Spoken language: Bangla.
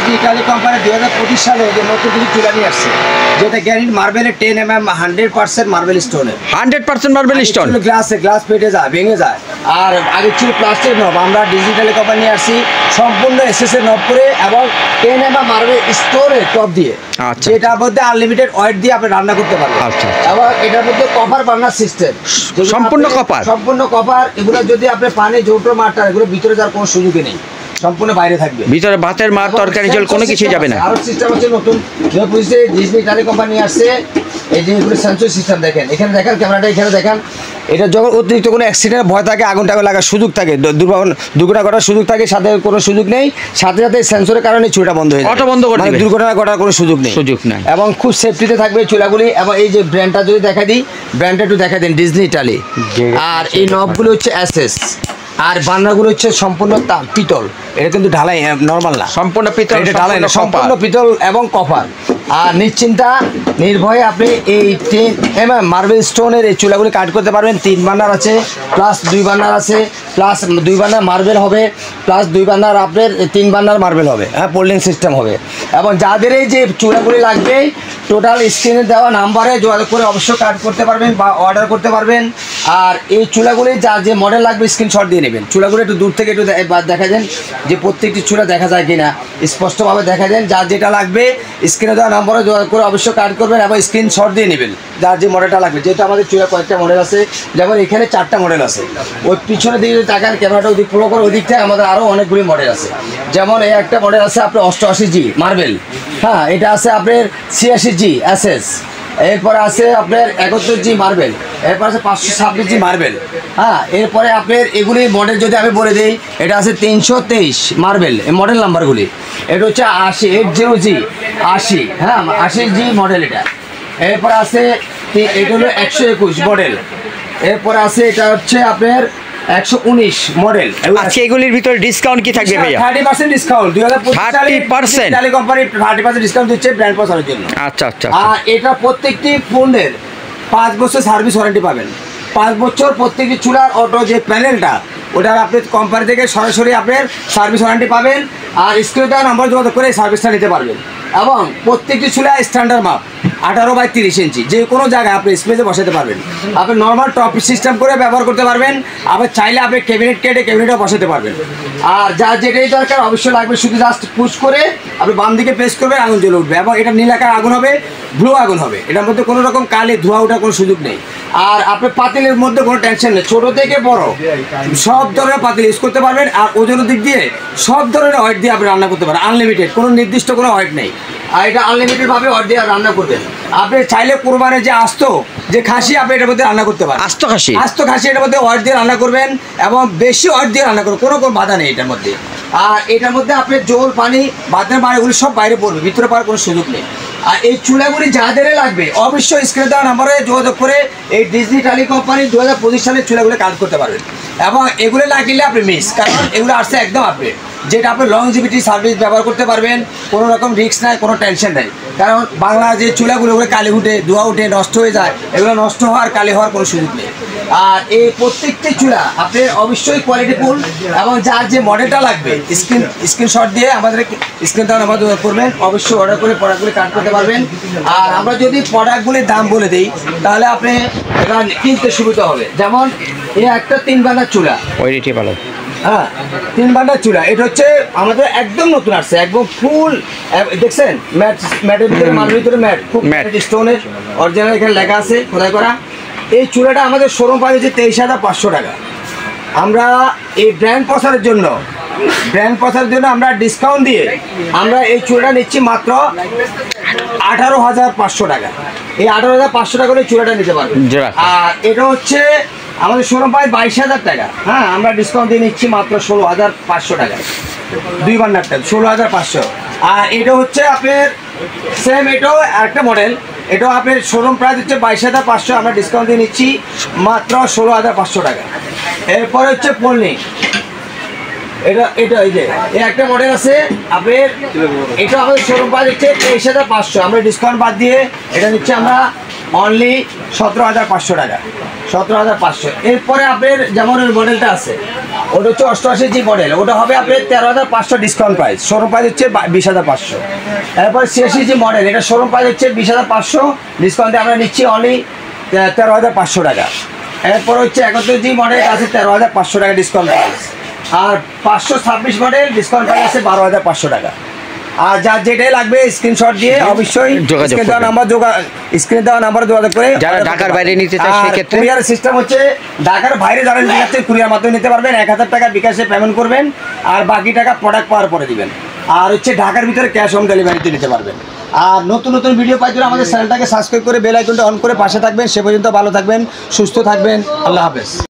ডিজনি ইটালি কোম্পানি 2025 সালে যে নতুন কিছু চুলা নিয়ে আসছে, যেটা গ্যারেন্টি মার্বেলের 10 mm 100% মার্বেল স্টোনের। 100% মার্বেল স্টোন। গ্লাস ফেটে যায়, ভেঙে যায়। আর আগে ছিল প্লাস্টিক নব, আমরা ডিজিটালি কোম্পানি নিয়ে আসছি সম্পূর্ণ এসএসএ নব করে এবং 10 mm মার্বেল স্টোনের টপ দিয়ে। আচ্ছা, এটার মধ্যে আনলিমিটেড ওয়েট দিয়ে আপনি রান্না করতে পারবেন। আচ্ছা, এবং এটার মধ্যে কপার বার্নার সিস্টেম, সম্পূর্ণ কপার। সম্পূর্ণ কপার। এগুলো যদি আপনি পানি জোটো মারটা, এগুলো ভিতরে যাওয়ার কোনো সুযোগই নেই, সম্পূর্ণ বাইরে থাকবে। ভিতরে ভাতের মার, তরকারি, জল কোনো কিছু যাবে না। আর সিস্টেম হচ্ছে নতুন ডিজনি ইটালি কোম্পানি আসছে। এই যে এগুলো সেন্সর সিস্টেম দেখেন, এখানে দেখেন ক্যামেরাটা, এখানে দেখেন। এটা যখন অতিরিক্ত কোনো অ্যাক্সিডেন্ট ভয় থাকে, আগুন টাগুন লাগার সুযোগ থাকে, দুর্ঘটনা ঘটার সুযোগ থাকে, সাথে কোনো সুযোগ নেই। সাথে সাথে সেন্সরের কারণে চুলাটা বন্ধ হয়ে যায়, অটো বন্ধ করে দিবে, দুর্ঘটনা ঘটার কোনো সুযোগ নেই। এবং খুব সেফটিতে থাকবে চুলাগুলি। এবং এই যে ব্র্যান্ডটা যদি দেখা দিই, ব্র্যান্ডটা একটু দেখা দিন, ডিজনি ইটালি। আর এই নবগুলো হচ্ছে এসএস, আর বার্নারগুলো হচ্ছে সম্পূর্ণ পিতল। এটা কিন্তু ঢালাই নরমাল না, সম্পূর্ণ পিতল। এটা ঢালাই না, সম্পূর্ণ পিতল এবং কপার। আর নিশ্চিন্তা নির্ভয়ে আপনি এই 10 mm মার্বেল স্টোনের এই চুলাগুলি কাট করতে পারবেন। 3 বার্নার আছে, প্লাস 2 বার্নার আছে, প্লাস 2 বার্নার মার্বেল হবে, প্লাস 2 বার্নার আপনার 3 বার্নার মার্বেল হবে। হ্যাঁ, পোল্ডিং সিস্টেম হবে। এবং যাদের এই যে চুলাগুলি লাগবে, টোটাল স্ক্রিনে দেওয়া নাম্বারে যোগাযোগ করে অবশ্যই কাট করতে পারবেন বা অর্ডার করতে পারবেন। আর এই চুলাগুলি যা যে মডেল লাগবে স্ক্রিনশট দিয়ে নেবেন। চুলাগুলো একটু দূর থেকে একটু দেখা দেন যে প্রত্যেকটি চুলা দেখা যায় কিনা, স্পষ্টভাবে দেখা দেন। যার যেটা লাগবে স্ক্রিনে দেওয়া নম্বরে যোগাযোগ করে অবশ্যই কাট করবেন এবং স্ক্রিনশট দিয়ে নেবেন যার যে মডেলটা লাগবে। যেহেতু আমাদের চুলা কয়েকটা মডেল আছে, যেমন এখানে 4টা মডেল আছে। ওই পিছনের দিকে যদি তাকান, ক্যামেরাটা ওদিক ফলো করে, ওদিক থেকে আমাদের আরও অনেকগুলি মডেল আছে। যেমন এই একটা মডেল আছে আপনার 88G মার্বেল। হ্যাঁ, এটা আছে আপনার 86G এসএস। এরপরে আছে আপনার 71G মার্বেল। এরপর আছে 526G মার্বেল। হ্যাঁ, এরপরে আপনার এগুলি মডেল যদি আমি বলে দিই, এটা আছে 323 মার্বেল, এই মডেল নাম্বারগুলি। এটা হচ্ছে 80G 80। হ্যাঁ, 80G মডেল এটা। এরপর আছে এটা হলো 121 মডেল। এরপরে আছে এটা হচ্ছে আপনার 119 মডেল। আজকে এগুলির ভিতরে ডিসকাউন্ট কি থাকবে ভাইয়া? 30% ডিসকাউন্ট। 2025 সালে 30% ইটালি কোম্পানি 30% ডিসকাউন্ট দিচ্ছে ব্র্যান্ড প্রচারের জন্য। আচ্ছা আচ্ছা। আর এটা প্রত্যেকটি ফোনের 5 বছর সার্ভিস ওয়ারেন্টি পাবেন। 5 বছর প্রত্যেকটি চুলার অটো যে প্যানেলটা, ওটা আপনি কোম্পানি থেকে সরাসরি আপনার সার্ভিস ওয়ারেন্টি পাবেন। আর স্ক্রিনে দেওয়া নাম্বার যোগাযোগ করে এই সার্ভিসটা নিতে পারবেন। এবং প্রত্যেকটি চুলা স্ট্যান্ডার্ড মাপ 18/30 ইঞ্চি, যে কোনো জায়গায় আপনি স্পেসে বসাতে পারবেন। আপনি নর্মাল টপ সিস্টেম করে ব্যবহার করতে পারবেন। আবার চাইলে আপনি ক্যাবিনেট কেটে ক্যাবিনেটও বসাতে পারবেন। আর যা যেটাই দরকার অবশ্যই লাগবে, শুধু জাস্ট পুশ করে আপনি বাম দিকে প্রেস করবেন, আগুন জ্বলে উঠবে। এবং এটা নীলাকার আগুন হবে, ব্লু আগুন হবে। এটার মধ্যে কোনো রকম কালি ধোঁয়া ওঠার কোনো সুযোগ নেই। আর আপনি পাতিলের মধ্যে কোনো টেনশন নেই, ছোটো থেকে বড় সব ধরনের পাতিল ইউজ করতে পারবেন। আর ওজনের দিক দিয়ে সব ধরনের ওয়েট দিয়ে আপনি রান্না করতে পারেন, আনলিমিটেড, কোনো নির্দিষ্ট কোনো ওয়েট নেই। আর এটা আনলিমিটেডভাবে ওয়েট দিয়ে রান্না করবেন। আপনি চাইলে কোরবানের যে আস্ত যে খাসি, আপনি এটার মধ্যে রান্না করতে পারেন। আস্ত খাসি এটার মধ্যে ওয়েট দিয়ে রান্না করবেন এবং বেশি ওয়েট দিয়ে রান্না করবেন, কোনো বাধা নেই এটার মধ্যে। আর এটার মধ্যে আপনি জল, পানি, বাথরুম পানিগুলি সব বাইরে পড়বে, ভিতরে পাওয়ার কোনো সুযোগ নেই। আর এই চুলাগুলি যাদের লাগবে অবশ্যই স্ক্রিনে দেওয়া নাম্বারে যোগাযোগ করে এই ডিজনি ইটালি কোম্পানি 2025 সালের চুলাগুলো কাজ করতে পারবেন। এবং এগুলো লাগিলে আপনি মিস, কারণ এগুলো আসছে একদম আপডেট, যেটা আপনি লংজিভিটি সার্ভিস ব্যবহার করতে পারবেন। কোনো রকম রিস্ক নাই, কোনো টেনশন নাই। কারণ বাংলা যে চুলাগুলো কালি উঠে, ধোঁয়া উঠে, নষ্ট হয়ে যায়, এগুলো নষ্ট হওয়ার, কালি হওয়ার কোনো সুযোগ নেই। আর এই প্রত্যেকটি চুলা আপনি অবশ্যই কোয়ালিটিফুল এবং যার যে মডেলটা লাগবে স্ক্রিনশট দিয়ে আমাদের স্ক্রিনটা আমাদের করবেন, অবশ্যই অর্ডার করে প্রোডাক্টগুলি কাট করতে পারবেন। আর আমরা যদি প্রোডাক্টগুলির দাম বলে দিই, তাহলে আপনি এটা কিনতে সুবিধা হবে। যেমন এই একটা 3 বার্নার চুলা, ওইটি ভালো। হ্যাঁ, 3 বার্নার চুলা। এটা হচ্ছে আমাদের একদম নতুন আসছে, একদম ফুল। দেখছেন ম্যাটের ভিতরে, মালের ভিতরে ম্যাট, খুব স্টোনের অরিজিনাল, এখানে লেখা আছে খোদাই করা। এই চুলাটা আমাদের শোরুম প্রাইস হচ্ছে 23,500 টাকা। আমরা এই ব্র্যান্ড প্রচারের জন্য আমরা ডিসকাউন্ট দিয়ে আমরা এই চুলাটা নিচ্ছি মাত্র 18,500 টাকা। এই 18,500 টাকা করে চুলাটা নিতে পারবেন। আর এটা হচ্ছে আমাদের শোরুম প্রাইস 22,000 টাকা। হ্যাঁ, আমরা ডিসকাউন্ট দিয়ে নিচ্ছি মাত্র 16,500 টাকা। 2 বার্নারটা 16,500। আর এটা হচ্ছে আপনার সেম, এটাও একটা মডেল, এটাও আপনার শোরুম প্রাইস হচ্ছে 22,500, আমরা ডিসকাউন্ট দিয়ে নিচ্ছি মাত্র 16,500 টাকা। এরপরে হচ্ছে পল্লী, এটা এই যে এই একটা মডেল আছে আপনার, এটা আমাদের শোরুম প্রাইস হচ্ছে 23,500, আমরা ডিসকাউন্ট বাদ দিয়ে এটা নিচ্ছি আমরা অনলি 17,500 টাকা, 17,500। এরপরে আপনার যেমন ওই মডেলটা আছে, ওটা হচ্ছে 88 জি মডেল, ওটা হবে আপনার 13,500 ডিসকাউন্ট প্রাইস, শোরুম প্রাইস হচ্ছে 20,500। এরপরে 86 জি মডেল, এটা শোরুম প্রাইস হচ্ছে 20,500, ডিসকাউন্টে আমরা নিচ্ছি অনলি 13,500 টাকা। এরপর হচ্ছে 71 জি মডেল আছে 13,500 টাকা ডিসকাউন্ট প্রাইস। আর 526 মডেল ডিসকাউন্ট প্রাইস আছে 12,500 টাকা। আর যার যেটাই লাগবে স্ক্রিনশট দিয়ে অবশ্যই যোগাযোগ স্ক্রিনে দেওয়া নাম্বার যোগাযোগ করে যারা ঢাকার বাইরে নিতে চায় সেক্ষেত্রে কুরিয়ার সিস্টেম হচ্ছে ঢাকার বাইরে যারা নিতে যাচ্ছে কুরিয়ার মাধ্যমে নিতে পারবেন, 1,000 টাকা বিকাশে পেমেন্ট করবেন আর বাকি টাকা প্রোডাক্ট পাওয়ার পরে দিবেন। আর হচ্ছে ঢাকার ভিতরে ক্যাশ অন ডেলিভারিতে নিতে পারবেন। আর নতুন নতুন ভিডিও পাই জন্য আমাদের চ্যানেলটাকে সাবস্ক্রাইব করে বেল আইকনটা অন করে পাশে থাকবেন। সে পর্যন্ত ভালো থাকবেন, সুস্থ থাকবেন, আল্লাহ হাফেজ।